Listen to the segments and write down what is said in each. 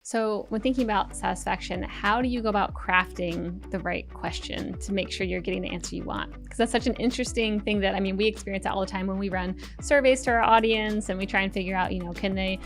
So when thinking about satisfaction, how do you go about crafting the right question to make sure you're getting the answer you want? Because that's such an interesting thing that, we experience it all the time when we run surveys to our audience and we try and figure out, can they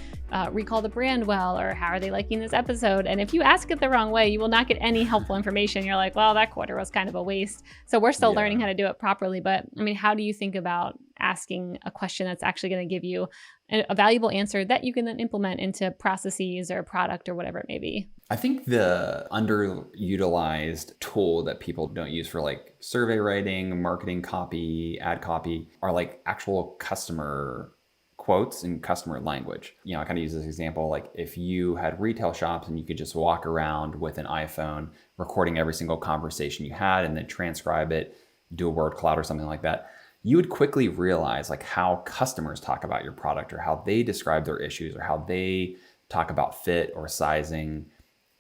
recall the brand well, or how are they liking this episode? And if you ask it the wrong way, you will not get any helpful information. You're like, well, that quarter was kind of a waste. So we're still learning how to do it properly. But how do you think about asking a question that's actually going to give you a valuable answer that you can then implement into processes or product or whatever it may be? I think the underutilized tool that people don't use for like survey writing, marketing copy, ad copy are like actual customer quotes and customer language. I kind of use this example, like if you had retail shops and you could just walk around with an iPhone recording every single conversation you had and then transcribe it, do a word cloud or something like that, you would quickly realize like how customers talk about your product or how they describe their issues or how they talk about fit or sizing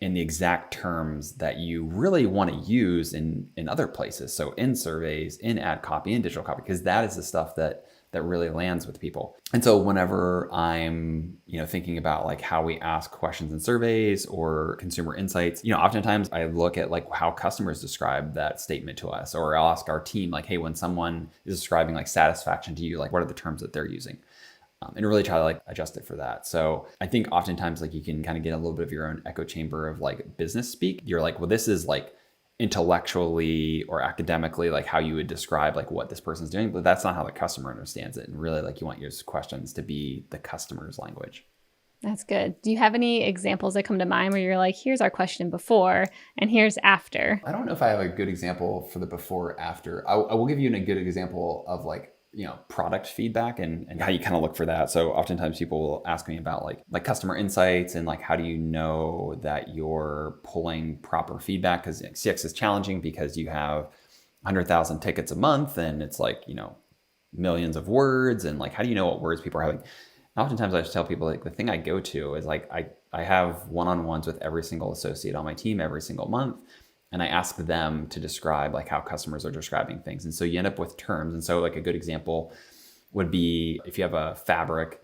in the exact terms that you really want to use in other places. So in surveys, in ad copy, in digital copy, because that is the stuff that really lands with people. And so whenever I'm, thinking about like how we ask questions in surveys or consumer insights, oftentimes I look at like how customers describe that statement to us, or I'll ask our team like, hey, when someone is describing like satisfaction to you, like what are the terms that they're using? And really try to like adjust it for that. So I think oftentimes like you can kind of get a little bit of your own echo chamber of like business speak. You're like, well, this is like intellectually or academically like how you would describe like what this person's doing, but that's not how the customer understands it. And really like you want your questions to be the customer's language. That's good. Do you have any examples that come to mind where you're like, here's our question before and here's after? I don't know if I have a good example for the before after. I will give you a good example of like product feedback and how you kind of look for that. So oftentimes people will ask me about like customer insights and like, how do you know that you're pulling proper feedback? Because CX is challenging because you have 100,000 tickets a month and it's like, millions of words. And like, how do you know what words people are having? Oftentimes I just tell people like the thing I go to is like, I have one-on-ones with every single associate on my team every single month. And I ask them to describe like how customers are describing things. And so you end up with terms. And so like a good example would be if you have a fabric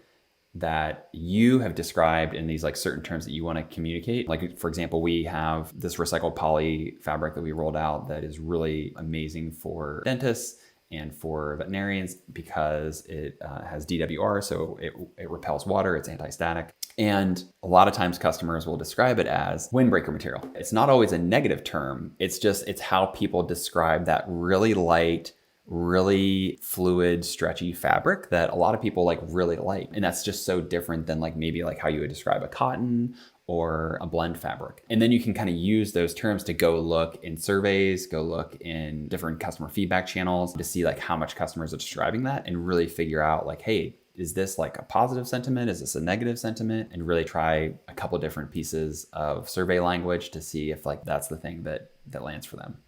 that you have described in these like certain terms that you want to communicate. Like for example, we have this recycled poly fabric that we rolled out that is really amazing for dentists and for veterinarians because it has DWR, so it repels water, it's anti-static. And a lot of times customers will describe it as windbreaker material. It's not always a negative term. It's how people describe that really light, really fluid, stretchy fabric that a lot of people like really like. And that's just so different than like maybe like how you would describe a cotton or a blend fabric. And then you can kind of use those terms to go look in surveys, go look in different customer feedback channels to see like how much customers are describing that and really figure out like, hey, is this like a positive sentiment? Is this a negative sentiment? And really try a couple different pieces of survey language to see if like that's the thing that lands for them.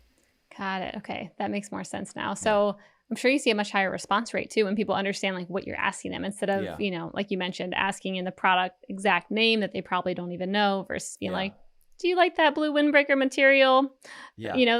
Got it. Okay. That makes more sense now. So I'm sure you see a much higher response rate too when people understand like what you're asking them instead of, like you mentioned, asking in the product exact name that they probably don't even know versus being like, do you like that blue windbreaker material?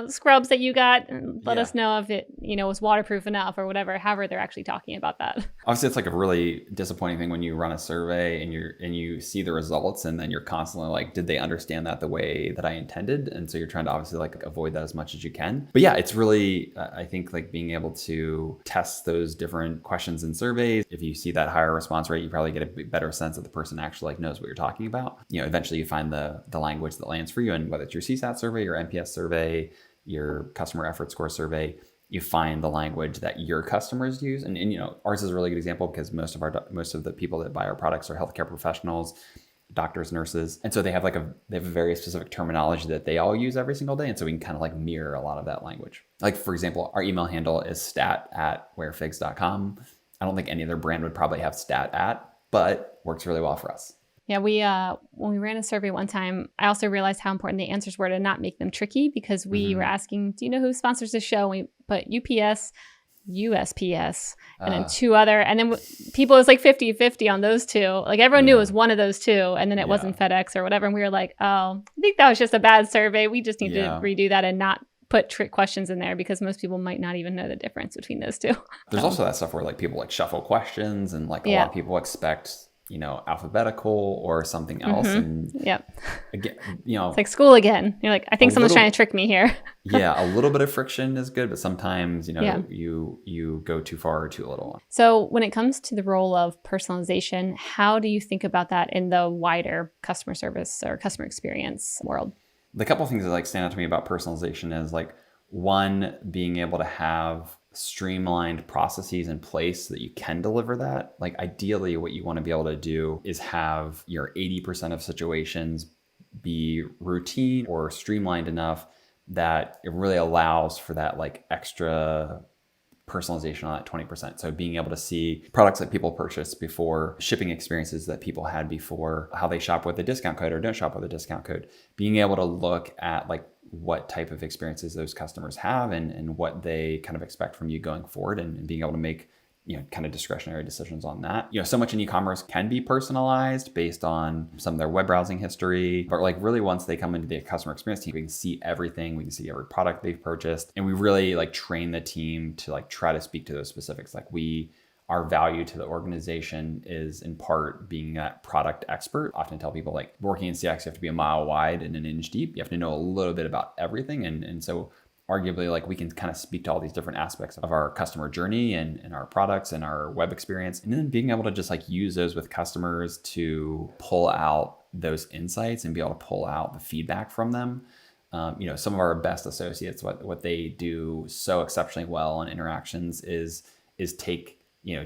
Scrubs that you got, and let us know if it, was waterproof enough or whatever, however they're actually talking about that. Obviously, it's like a really disappointing thing when you run a survey and you see the results and then you're constantly like, did they understand that the way that I intended? And so you're trying to obviously like avoid that as much as you can. But yeah, it's really, I think like being able to test those different questions in surveys. If you see that higher response rate, you probably get a better sense that the person actually like knows what you're talking about. Eventually you find the language that lands for you, and whether it's your CSAT survey, your NPS survey, your customer effort score survey, you find the language that your customers use. And ours is a really good example because most of the people that buy our products are healthcare professionals, doctors, nurses. And so they have a very specific terminology that they all use every single day. And so we can kind of like mirror a lot of that language. Like for example, our email handle is stat@wearfigs.com. I don't think any other brand would probably have stat@, but works really well for us. Yeah, when we ran a survey one time, I also realized how important the answers were to not make them tricky because we were asking, do you know who sponsors this show? And we put UPS, USPS, and then two other, and then people, it was like 50-50 on those two. Like everyone knew it was one of those two, and then it wasn't FedEx or whatever. And we were like, oh, I think that was just a bad survey. We just need to redo that and not put trick questions in there because most people might not even know the difference between those two. There's also that stuff where like people like shuffle questions and like a lot of people expect alphabetical or something else. And Yep. again, It's like school again. You're like, I think someone's trying to trick me here. Yeah, a little bit of friction is good, but sometimes, Yeah. you go too far or too little. So when it comes to the role of personalization, how do you think about that in the wider customer service or customer experience world? The couple of things that like stand out to me about personalization is like, one, being able to have streamlined processes in place so that you can deliver that. Like ideally what you want to be able to do is have your 80% of situations be routine or streamlined enough that it really allows for that like extra personalization on that 20%. So being able to see products that people purchased before, shipping experiences that people had before, how they shop with a discount code or don't shop with a discount code, being able to look at like what type of experiences those customers have and what they kind of expect from you going forward, and being able to make kind of discretionary decisions on that. So much in e-commerce can be personalized based on some of their web browsing history, but like really once they come into the customer experience team, we can see everything, we can see every product they've purchased, and we really like train the team to like try to speak to those specifics. Like our value to the organization is in part being a product expert. I often tell people like working in CX, you have to be a mile wide and an inch deep. You have to know a little bit about everything. And so arguably like we can kind of speak to all these different aspects of our customer journey and our products and our web experience. And then being able to just like use those with customers to pull out those insights and be able to pull out the feedback from them. Some of our best associates, what they do so exceptionally well on interactions is take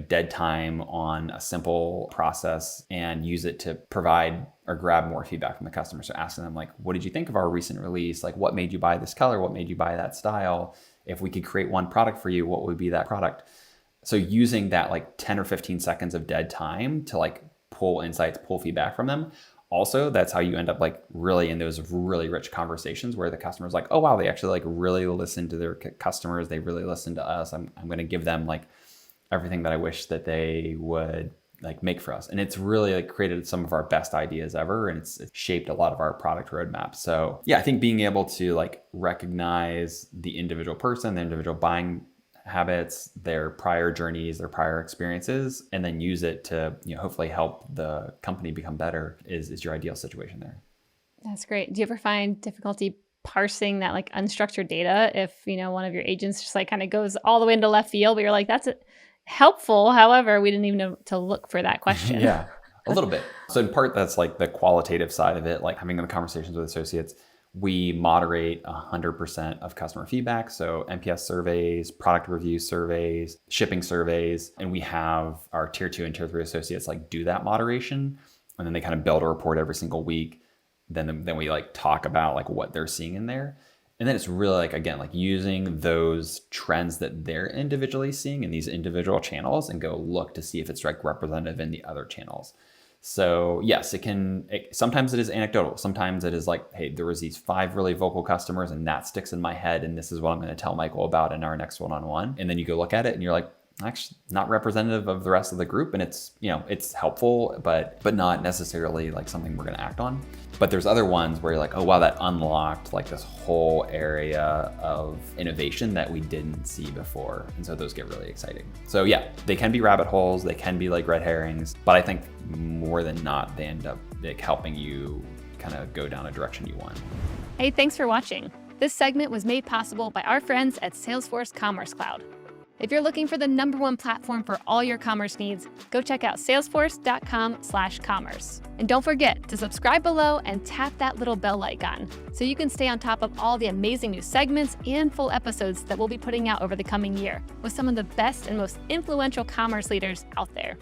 dead time on a simple process and use it to provide or grab more feedback from the customer. So asking them like, what did you think of our recent release? Like, what made you buy this color? What made you buy that style? If we could create one product for you, what would be that product? So using that like 10 or 15 seconds of dead time to like pull insights, pull feedback from them. Also, that's how you end up like really in those really rich conversations where the customer's like, oh, wow, they actually like really listen to their customers. They really listen to us. I'm going to give them like everything that I wish that they would like make for us. And it's really like created some of our best ideas ever. And it's shaped a lot of our product roadmap. So yeah, I think being able to like recognize the individual person, the individual buying habits, their prior journeys, their prior experiences, and then use it to, hopefully help the company become better is your ideal situation there. That's great. Do you ever find difficulty parsing that like unstructured data if, one of your agents just like kind of goes all the way into left field, but you're like, that's helpful. However, we didn't even know to look for that question. Yeah, a little bit. So in part, that's like the qualitative side of it, like having the conversations with associates. We moderate 100% of customer feedback. So NPS surveys, product review surveys, shipping surveys, and we have our tier 2 and tier 3 associates like do that moderation. And then they kind of build a report every single week. Then we like talk about like what they're seeing in there. And then it's really like, again, like using those trends that they're individually seeing in these individual channels and go look to see if it's like representative in the other channels. So yes, sometimes it is anecdotal. Sometimes it is like, hey, there was these 5 really vocal customers and that sticks in my head. And this is what I'm going to tell Michael about in our next one-on-one. And then you go look at it and you're like, actually not representative of the rest of the group. And it's, it's helpful, but not necessarily like something we're going to act on. But there's other ones where you're like, oh, wow, that unlocked like this whole area of innovation that we didn't see before. And so those get really exciting. So yeah, they can be rabbit holes. They can be like red herrings, but I think more than not, they end up like helping you kind of go down a direction you want. Hey, thanks for watching. This segment was made possible by our friends at Salesforce Commerce Cloud. If you're looking for the #1 platform for all your commerce needs, go check out salesforce.com/commerce. And don't forget to subscribe below and tap that little bell icon so you can stay on top of all the amazing new segments and full episodes that we'll be putting out over the coming year with some of the best and most influential commerce leaders out there.